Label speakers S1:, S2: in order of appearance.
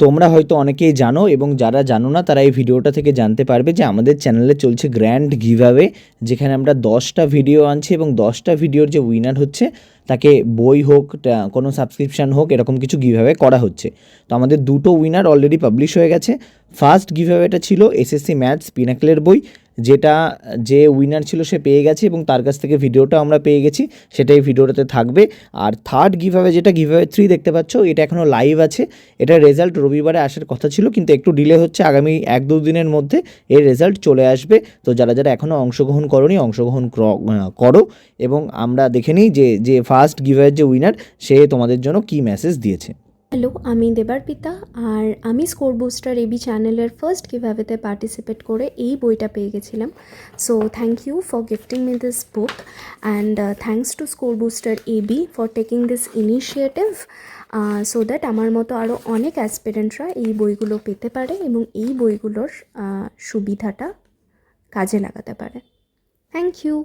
S1: তোমরা হয়তো অনেকেই জানো এবং যারা জানো না তারা এই ভিডিওটা থেকে জানতে পারবে যে আমাদের চ্যানেলে চলছে গ্র্যান্ড গিভঅ্যাওয়ে, যেখানে আমরা 10টা ভিডিও আনছি এবং 10টা ভিডিওর যে উইনার হচ্ছে তাকে বই হোক, কোনো সাবস্ক্রিপশান হোক, এরকম কিছু গিভঅ্যাওয়ে করা হচ্ছে। তো আমাদের দুটো উইনার অলরেডি পাবলিশ হয়ে গেছে। ফার্স্ট গিভঅ্যাওয়েটা ছিল এসএসসি ম্যাথস পিনাকেলের বই, যেটা যে উইনার ছিল সে পেয়ে গেছে এবং তার কাছ থেকে ভিডিওটা আমরা পেয়ে গেছি, সেটাই ভিডিওটাতে থাকবে। আর থার্ড গিভঅ্যাওয়ে, যেটা গিভঅ্যাওয়ে 3 দেখতে পাচ্ছ, এটা এখনও লাইভ আছে। এটার রেজাল্ট রবিবারে আসার কথা ছিল, কিন্তু একটু ডিলে হচ্ছে। আগামী 1-2 দিনের মধ্যে এর রেজাল্ট চলে আসবে। তো যারা যারা এখনও অংশগ্রহণ করোনি, অংশগ্রহণ করো এবং আমরা দেখে নিই যে ফার্স্ট গিভঅ্যাওয়ের যে উইনার সে তোমাদের জন্য কী মেসেজ দিয়েছে।
S2: হ্যালো, আমি দেবার্পিতা, আর আমি স্কোর বুস্টার এবি চ্যানেলের ফার্স্ট গিভঅ্যাওয়েতে পার্টিসিপেট করে এই বইটা পেয়ে গেছিলাম। So thank you for gifting me this book and thanks to score booster AB for taking this initiative, so that আমার মতো আরও অনেক অ্যাসপিরেন্টরা এই বইগুলো পেতে পারে এবং এই বইগুলোর সুবিধাটা কাজে লাগাতে পারে। Thank you.